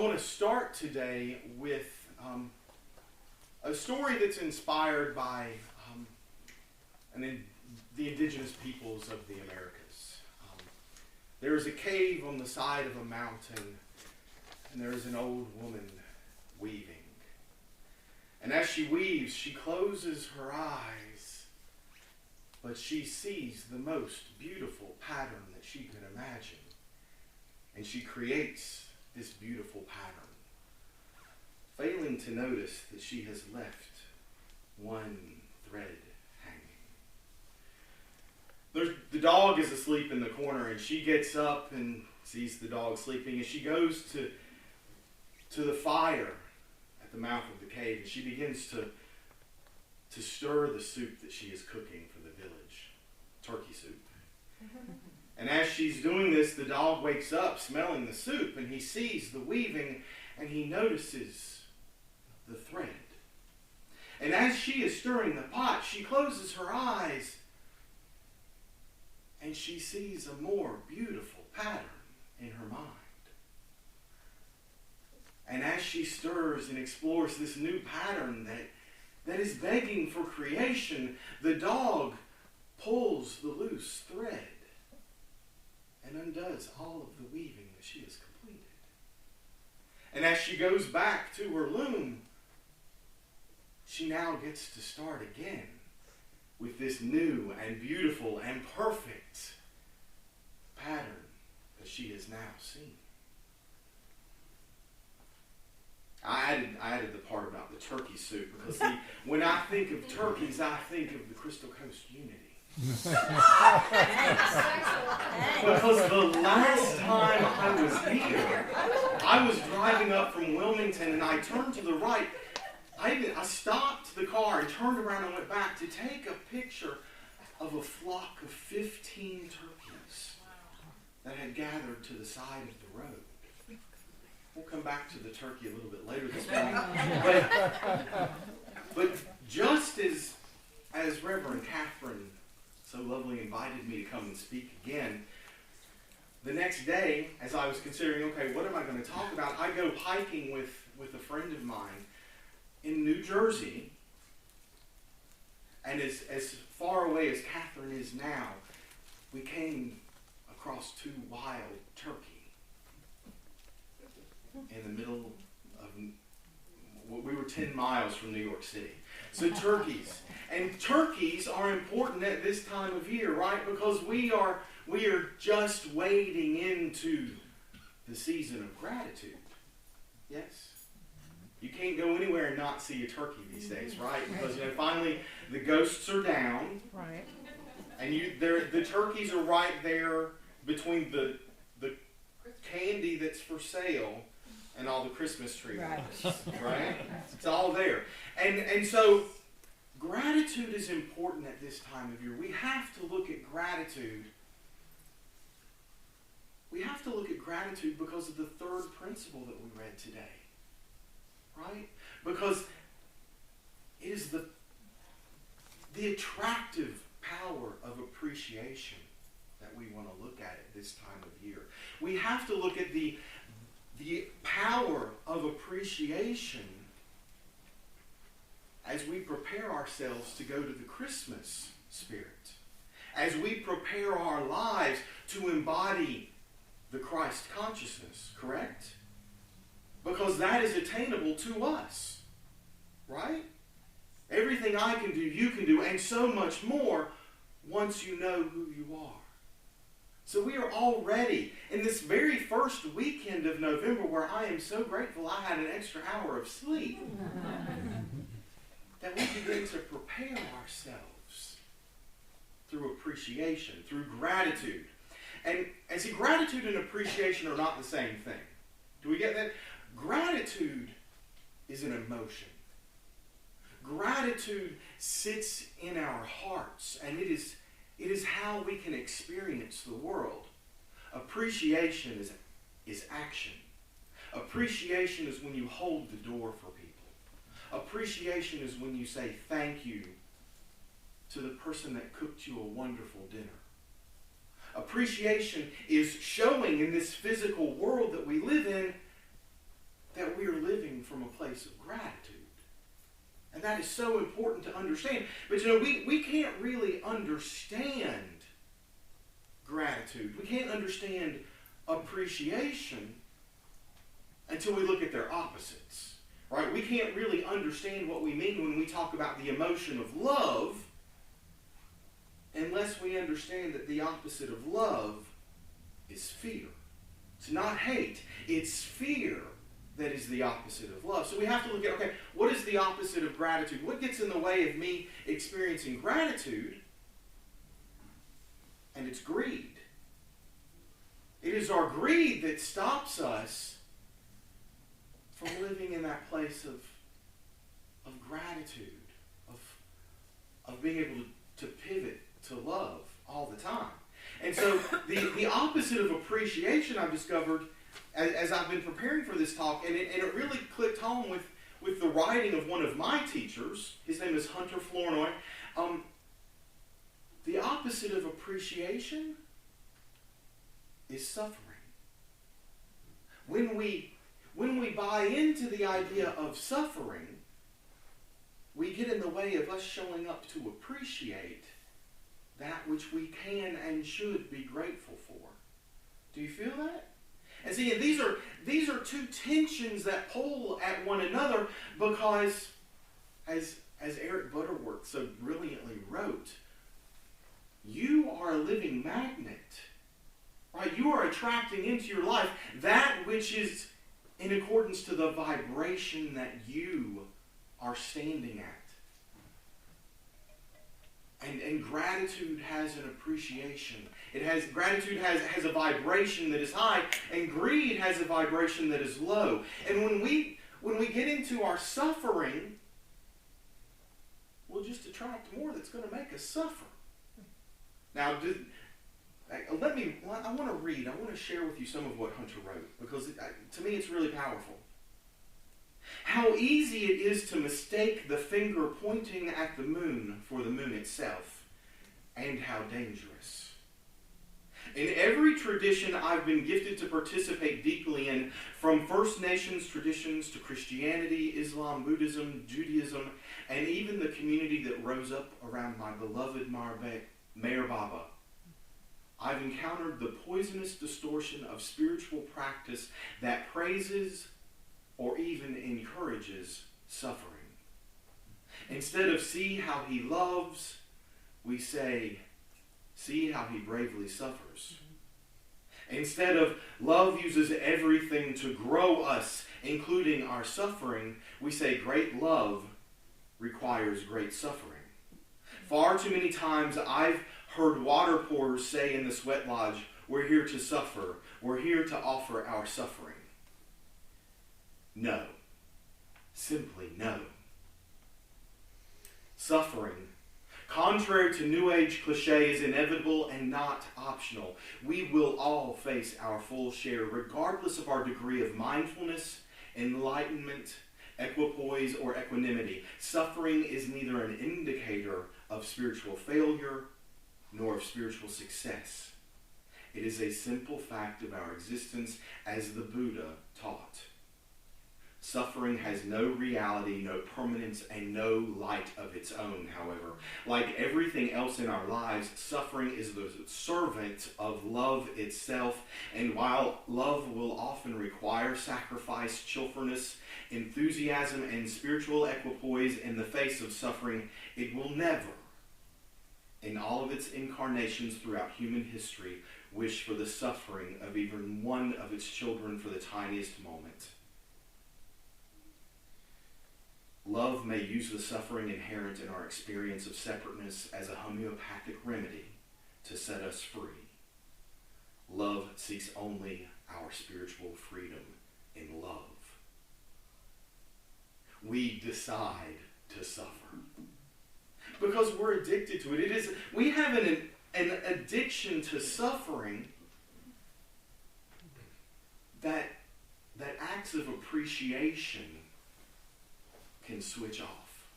want to start today with a story that's inspired by the indigenous peoples of the Americas. There is a cave on the side of a mountain, and there is an old woman weaving. And as she weaves, she closes her eyes, but she sees the most beautiful pattern that she can imagine. And she creates this beautiful pattern, failing to notice that she has left one thread hanging. The dog is asleep in the corner, and she gets up and sees the dog sleeping, and she goes to the fire at the mouth of the cave, and she begins to stir the soup that she is cooking for the village, turkey soup. And as she's doing this, the dog wakes up smelling the soup, and he sees the weaving, and he notices the thread. And as she is stirring the pot, she closes her eyes, and she sees a more beautiful pattern in her mind. And as she stirs and explores this new pattern that is begging for creation, the dog pulls the loose thread and undoes all of the weaving that she has completed. And as she goes back to her loom, she now gets to start again with this new and beautiful and perfect pattern that she has now seen. I added the part about the turkey soup because, see, when I think of turkeys, I think of the Crystal Coast Unity. Because the last time I was here, I was driving up from Wilmington, and I turned to the right. I stopped the car and turned around and went back to take a picture of a flock of 15 turkeys that had gathered to the side of the road. We'll come back to the turkey a little bit later this morning. But just as Reverend Catherine so lovely invited me to come and speak again, the next day, as I was considering, okay, what am I going to talk about? I go hiking with a friend of mine in New Jersey, and as far away as Catherine is now, we came across two wild turkeys in the middle of, we were 10 miles from New York City. So turkeys. And turkeys are important at this time of year, right? Because we are just wading into the season of gratitude. Yes? You can't go anywhere and not see a turkey these days, right? Because finally the ghosts are down. Right. And the turkeys are right there between the candy that's for sale and all the Christmas tree lights, right? It's all there. And so gratitude is important at this time of year. We have to look at gratitude. We have to look at gratitude because of the third principle that we read today, right? Because it is the attractive power of appreciation that we want to look at this time of year. We have to look at the power of appreciation as we prepare ourselves to go to the Christmas spirit, as we prepare our lives to embody the Christ consciousness, correct? Because that is attainable to us, right? Everything I can do, you can do, and so much more once you know who you are. So we are already in this very first weekend of November, where I am so grateful I had an extra hour of sleep, that we begin to prepare ourselves through appreciation, through gratitude. And see, gratitude and appreciation are not the same thing. Do we get that? Gratitude is an emotion. Gratitude sits in our hearts, and it is how we can experience the world. Appreciation is action. Appreciation is when you hold the door for people. Appreciation is when you say thank you to the person that cooked you a wonderful dinner. Appreciation is showing in this physical world that we live in that we are living from a place of gratitude. And that is so important to understand. But we can't really understand gratitude. We can't understand appreciation until we look at their opposites. Right? We can't really understand what we mean when we talk about the emotion of love unless we understand that the opposite of love is fear. It's not hate. It's fear that is the opposite of love. So we have to look at, okay, what is the opposite of gratitude? What gets in the way of me experiencing gratitude? And it's greed. It is our greed that stops us from living in that place of gratitude, of being able to pivot to love all the time. And so the opposite of appreciation, I've discovered as I've been preparing for this talk, and it really clicked home with the writing of one of my teachers. His name is Hunter Flournoy. The opposite of appreciation is suffering. When we buy into the idea of suffering, we get in the way of us showing up to appreciate that which we can and should be grateful for. Do you feel that? And see, these are two tensions that pull at one another because, as Eric Butterworth so brilliantly wrote, you are a living magnet. Right? You are attracting into your life that which is in accordance to the vibration that you are standing at. And gratitude has an appreciation. Gratitude has a vibration that is high, and greed has a vibration that is low. And when we get into our suffering, we'll just attract more that's going to make us suffer. Now, I want to share with you some of what Hunter wrote, because to me it's really powerful. How easy it is to mistake the finger pointing at the moon for the moon itself, and how dangerous. In every tradition I've been gifted to participate deeply in, from First Nations traditions to Christianity, Islam, Buddhism, Judaism, and even the community that rose up around my beloved Meher Baba, I've encountered the poisonous distortion of spiritual practice that praises or even encourages suffering. Instead of see how he loves, we say, see how he bravely suffers. Instead of love uses everything to grow us, including our suffering, we say great love requires great suffering. Far too many times I've heard water pourers say in the sweat lodge, we're here to suffer. We're here to offer our suffering. No. Simply no. Suffering, contrary to New Age cliche, is inevitable and not optional. We will all face our full share, regardless of our degree of mindfulness, enlightenment, equipoise, or equanimity. Suffering is neither an indicator of spiritual failure nor of spiritual success. It is a simple fact of our existence, as the Buddha taught. Suffering has no reality, no permanence, and no light of its own, however. Like everything else in our lives, suffering is the servant of love itself. And while love will often require sacrifice, cheerfulness, enthusiasm, and spiritual equipoise in the face of suffering, it will never, in all of its incarnations throughout human history, wish for the suffering of even one of its children for the tiniest moment. Love may use the suffering inherent in our experience of separateness as a homeopathic remedy to set us free. Love seeks only our spiritual freedom in love. We decide to suffer because we're addicted to it. We have an addiction to suffering that acts of appreciation can switch off.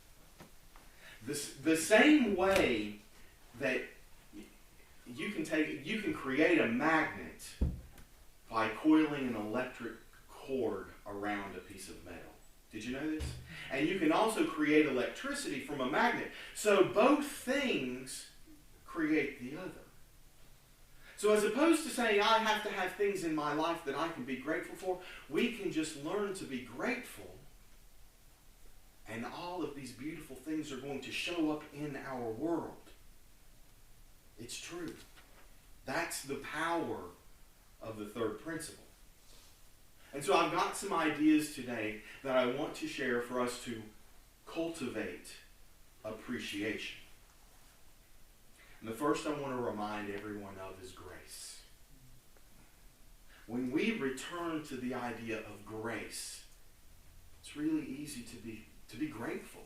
The same way that you can create a magnet by coiling an electric cord around a piece of metal. Did you know this? And you can also create electricity from a magnet. So both things create the other. So as opposed to saying I have to have things in my life that I can be grateful for, we can just learn to be grateful, and all of these beautiful things are going to show up in our world. It's true. That's the power of the third principle. And so I've got some ideas today that I want to share for us to cultivate appreciation. And the first I want to remind everyone of is grace. When we return to the idea of grace, it's really easy to be grateful.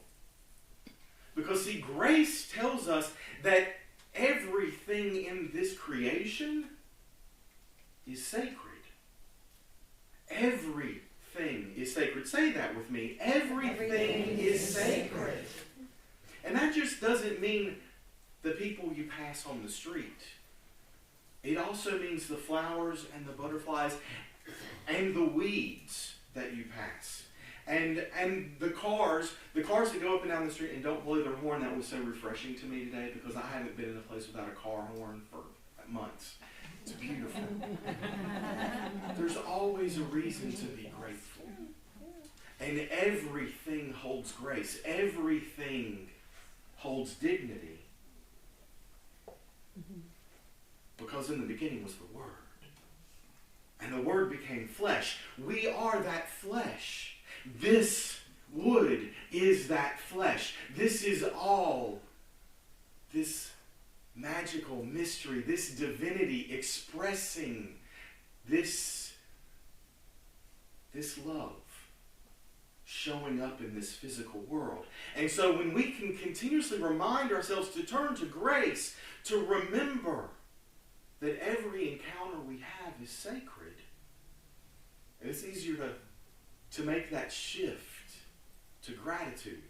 Because see, grace tells us that everything in this creation is sacred. Everything is sacred. Say that with me. Everything is sacred. And that just doesn't mean the people you pass on the street. It also means the flowers and the butterflies and the weeds that you pass. And the cars that go up and down the street and don't blow their horn. That was so refreshing to me today because I haven't been in a place without a car horn for months. It's beautiful. There's always a reason to be grateful. And everything holds grace. Everything holds dignity. Because in the beginning was the Word. And the Word became flesh. We are that flesh. This wood is that flesh. This is all this magical mystery, this divinity expressing this love showing up in this physical world. And so when we can continuously remind ourselves to turn to grace, to remember that every encounter we have is sacred, it's easier to make that shift to gratitude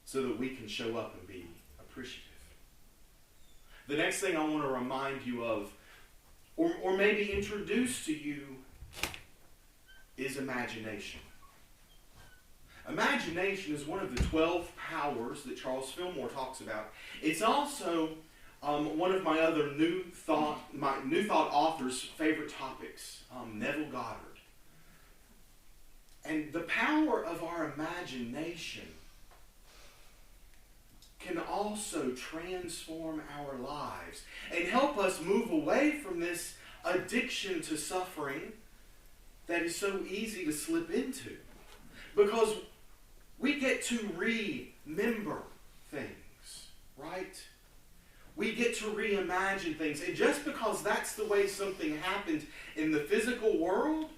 so that we can show up and be appreciative. The next thing I want to remind you of, or maybe introduce to you, is imagination. Imagination is one of the 12 powers that Charles Fillmore talks about. It's also one of my other New Thought authors' favorite topics, Neville Goddard. And the power of our imagination can also transform our lives and help us move away from this addiction to suffering that is so easy to slip into. Because we get to remember things, right? We get to reimagine things. And just because that's the way something happened in the physical world,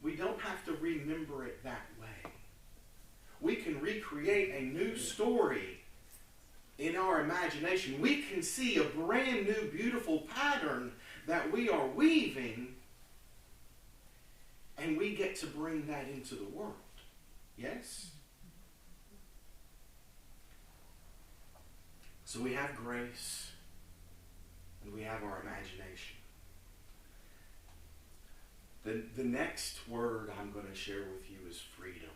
we don't have to remember it that way. We can recreate a new story in our imagination. We can see a brand new, beautiful pattern that we are weaving, and we get to bring that into the world. Yes? So we have grace, and we have our imagination. The next word I'm going to share with you is freedom.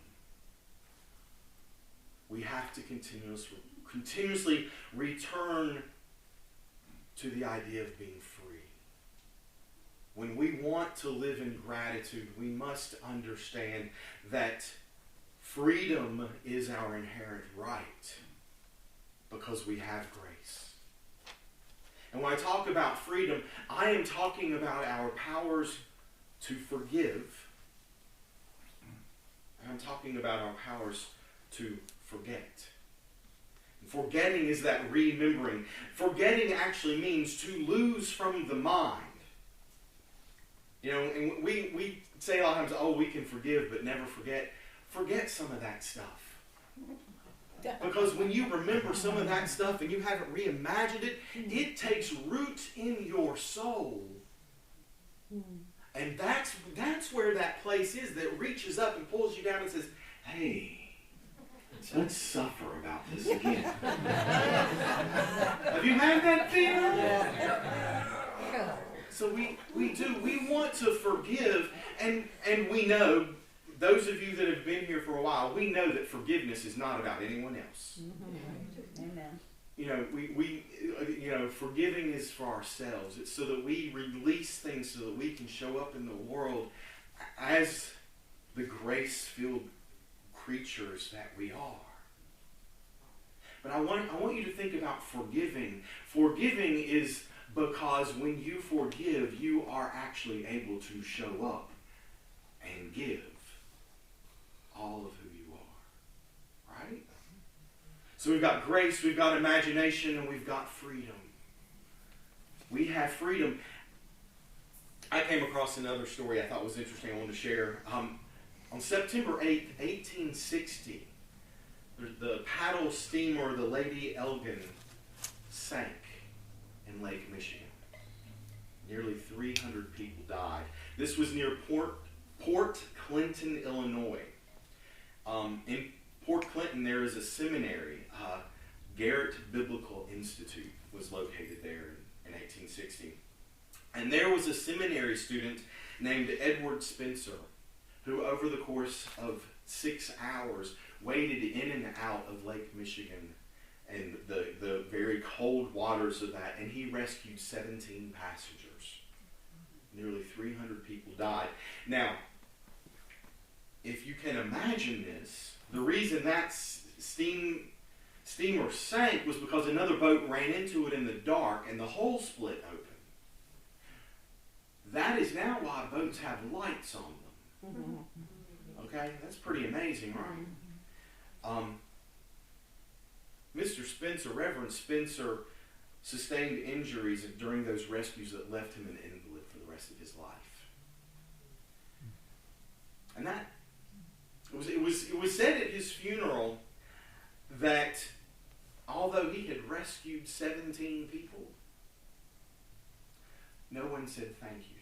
We have to continuously return to the idea of being free. When we want to live in gratitude, we must understand that freedom is our inherent right because we have grace. And when I talk about freedom, I am talking about our powers to forgive. And I'm talking about our powers to forget. Forgetting is that remembering. Forgetting actually means to lose from the mind. You know, and we say a lot of times, oh, we can forgive but never forget. Forget some of that stuff. Because when you remember some of that stuff and you haven't reimagined it, it takes root in your soul. And that's where that place is that reaches up and pulls you down and says, hey, let's suffer about this again. Have you had that feeling? So we do. We want to forgive, and we know, those of you that have been here for a while, we know that forgiveness is not about anyone else. Mm-hmm. Amen. You know, we forgiving is for ourselves. It's so that we release things so that we can show up in the world as the grace-filled creatures that we are. But I want you to think about forgiving. Forgiving is because when you forgive, you are actually able to show up and give all of who you are. Right? So we've got grace, we've got imagination, and we've got freedom. We have freedom. I came across another story I thought was interesting I wanted to share. On September 8th, 1860, the paddle steamer, the Lady Elgin, sank in Lake Michigan. Nearly 300 people died. This was near Port Clinton, Illinois. In Port Clinton, there is a seminary. Garrett Biblical Institute was located there in 1860. And there was a seminary student named Edward Spencer who, over the course of 6 hours, waded in and out of Lake Michigan and the very cold waters of that, and he rescued 17 passengers. Nearly 300 people died. Now, if you can imagine this, the reason that steamer sank was because another boat ran into it in the dark and the hull split open. That is now why boats have lights on them. Mm-hmm. Okay? That's pretty amazing, right? Mr. Spencer, Reverend Spencer, sustained injuries during those rescues that left him an invalid for the rest of his life. And that it was said at his funeral that although he had rescued 17 people, no one said thank you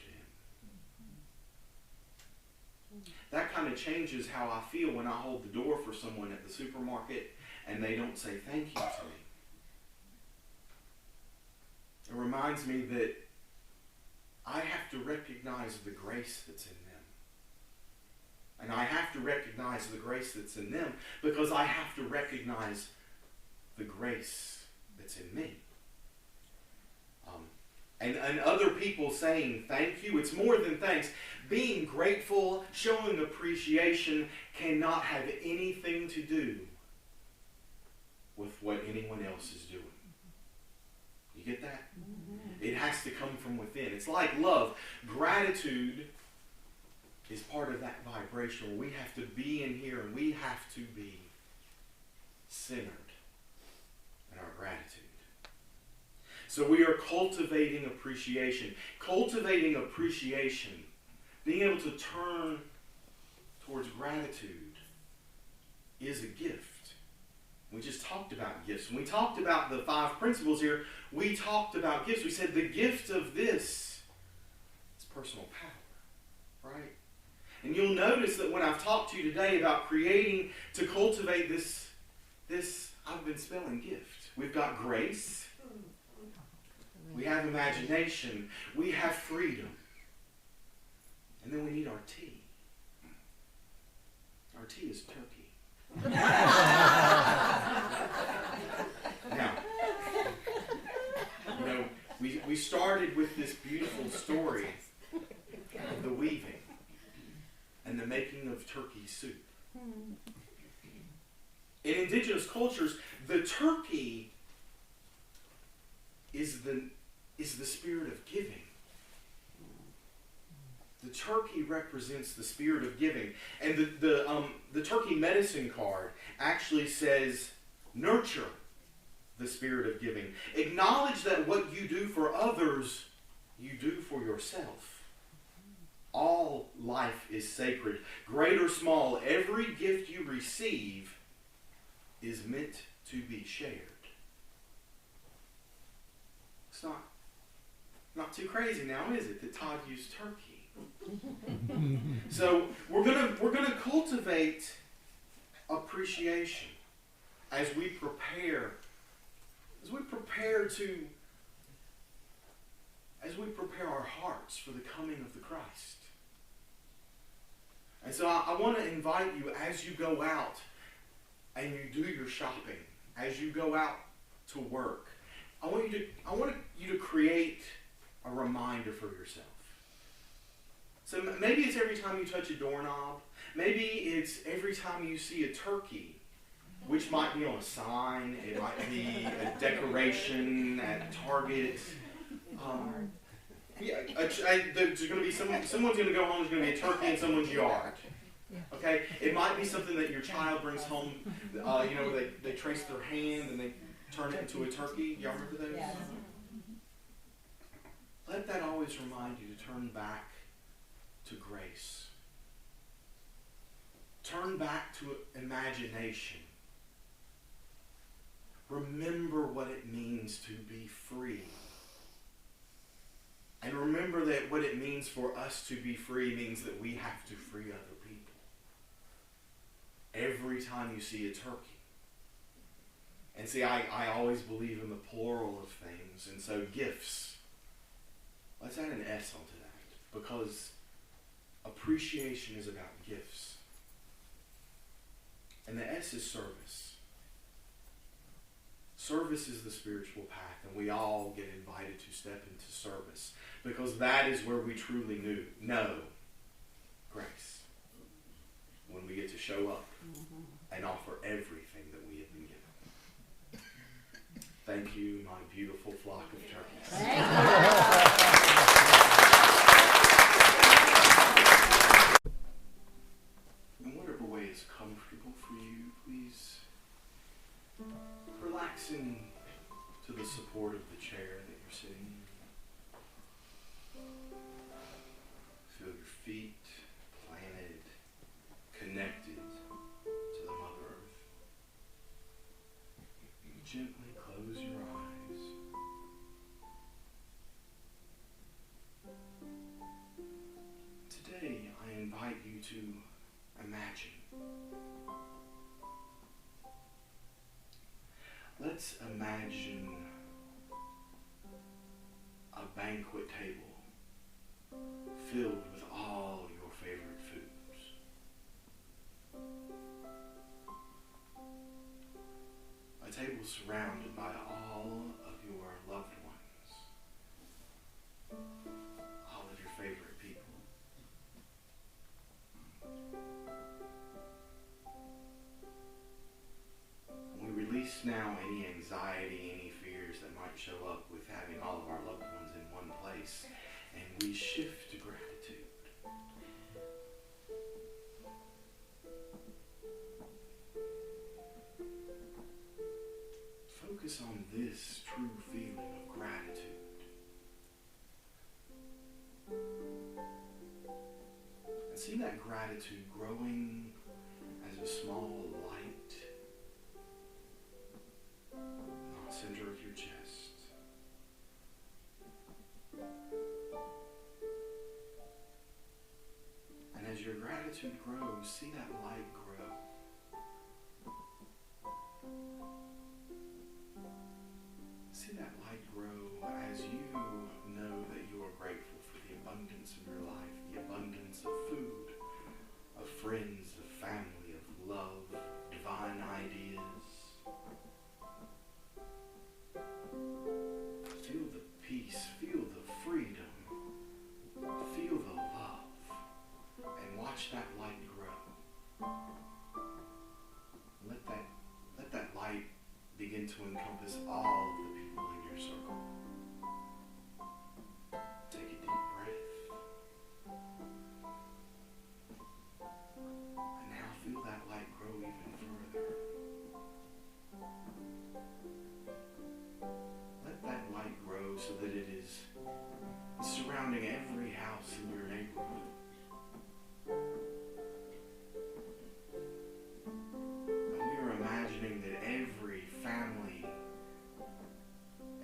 to him. That kind of changes how I feel when I hold the door for someone at the supermarket and they don't say thank you to me. It reminds me that I have to recognize the grace that's in them. And I have to recognize the grace that's in them because I have to recognize the grace that's in me. And other people saying thank you, it's more than thanks. Being grateful, showing appreciation cannot have anything to do with what anyone else is doing. You get that? Mm-hmm. It has to come from within. It's like love. Gratitude is part of that vibration. We have to be in here and we have to be centered in our gratitude. So we are cultivating appreciation. Cultivating appreciation, being able to turn towards gratitude, is a gift. We just talked about gifts. When we talked about the 5 principles here, we talked about gifts. We said the gift of this is personal power, right? And you'll notice that when I've talked to you today about creating to cultivate this I've been spelling gift. We've got grace. We have imagination. We have freedom. And then we need our tea. Our tea is turkey. Now, we started with this beautiful story of the weaving and the making of turkey soup. In indigenous cultures, the turkey is the spirit of giving. The turkey represents the spirit of giving. And the turkey medicine card actually says, nurture the spirit of giving. Acknowledge that what you do for others, you do for yourself. All life is sacred. Great or small, every gift you receive is meant to be shared. It's not too crazy now, is it, that Todd used turkey? So we're gonna cultivate appreciation as we prepare as we prepare our hearts for the coming of the Christ. And so I want to invite you, as you go out and you do your shopping, as you go out to work, I want you to create a reminder for yourself. So maybe it's every time you touch a doorknob. Maybe it's every time you see a turkey, which might be on a sign. It might be a decoration at Target. There's going to be someone's going to go home. There's going to be a turkey in someone's yard. Okay, it might be something that your child brings home. They trace their hand and they turn it into a turkey. Y'all remember those? Yes. Let that always remind you to turn back to grace. Turn back to imagination. Remember what it means to be free. And remember that what it means for us to be free means that we have to free other people. Every time you see a turkey. And see, I always believe in the plural of things. And so gifts. Let's add an S onto that. Because appreciation is about gifts. And the S is service. Service is the spiritual path, and we all get invited to step into service because that is where we truly know grace. When we get to show up and offer everything that we have been given. Thank you, my beautiful flock of turkeys. In whatever way is comfortable for you, please relax into the support of the chair that you're sitting in. Feel your feet planted, connected to the Mother Earth. Gently close your eyes. Today, I invite you to imagine. Let's imagine a banquet table filled with all your favorite foods. A table surrounded by all of your loved ones. All of your favorite people. We release now any anxiety, any fears that might show up with having all of our loved ones in one place, and we shift to gratitude. Focus on this true feeling of gratitude. And see that gratitude growing as a small light in the center of your chest. And as your gratitude grows, see that light grow. See that light grow as you know that you are grateful for the abundance in your life, the abundance of food, of friends, of family, of love, divine ideas. Feel the peace, feel the freedom, feel the love, and watch that light grow. Let that light begin to encompass all of the people in your circle. Take a deep breath. And now feel that light grow even further. Let that light grow so that it is surrounding every house in your neighborhood. And we are imagining that every family,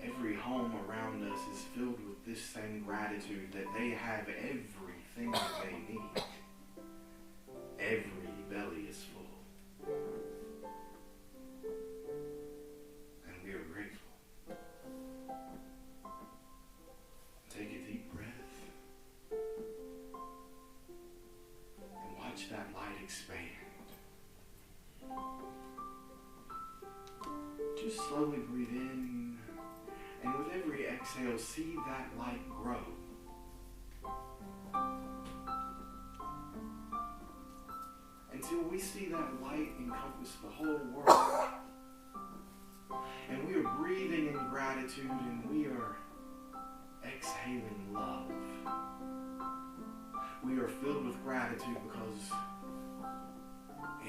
every home around us is filled with this same gratitude, that they have everything that they need. Every belly is full. And we are grateful. Take just slowly breathe in, and with every exhale, see that light grow. Until we see that light encompass the whole world. And we are breathing in gratitude, and we are exhaling love. We are filled with gratitude because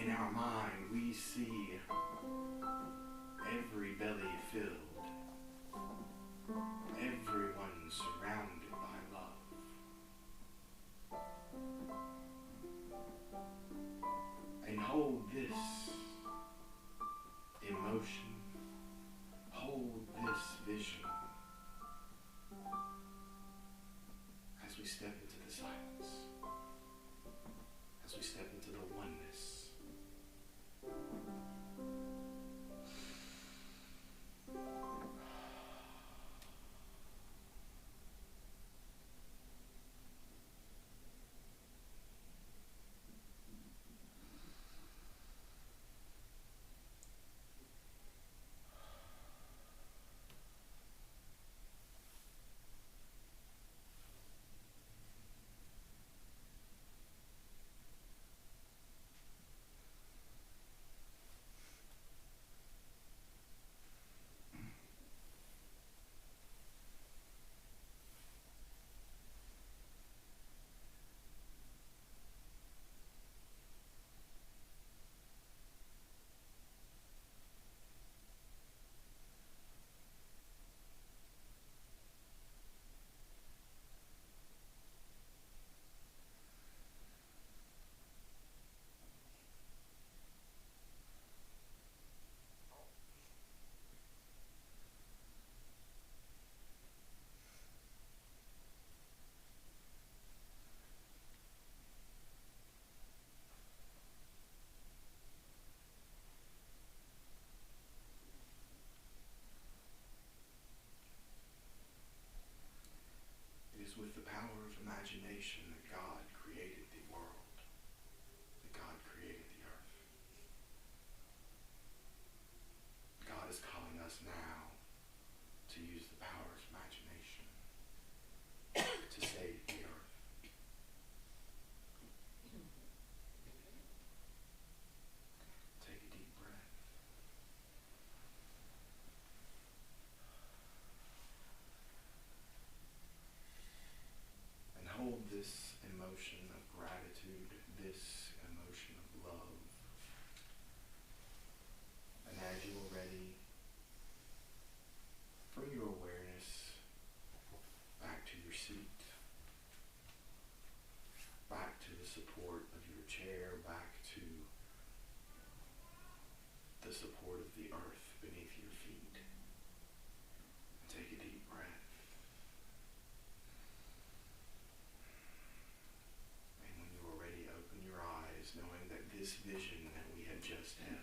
in our mind we see every belly filled, everyone surrounded by love. And hold this emotion, hold this vision as we step into the silence, as we step into the oneness. With the power of imagination that God created the world, that God created the earth. God is calling us now to use the power of imagination to save the earth. Take a deep breath. Hold this emotion of gratitude, this emotion of love. And as you are ready, bring your awareness back to your seat, back to the support of your chair, back to the support of the earth beneath your feet. And take a deep breath. Knowing that this vision that we have just had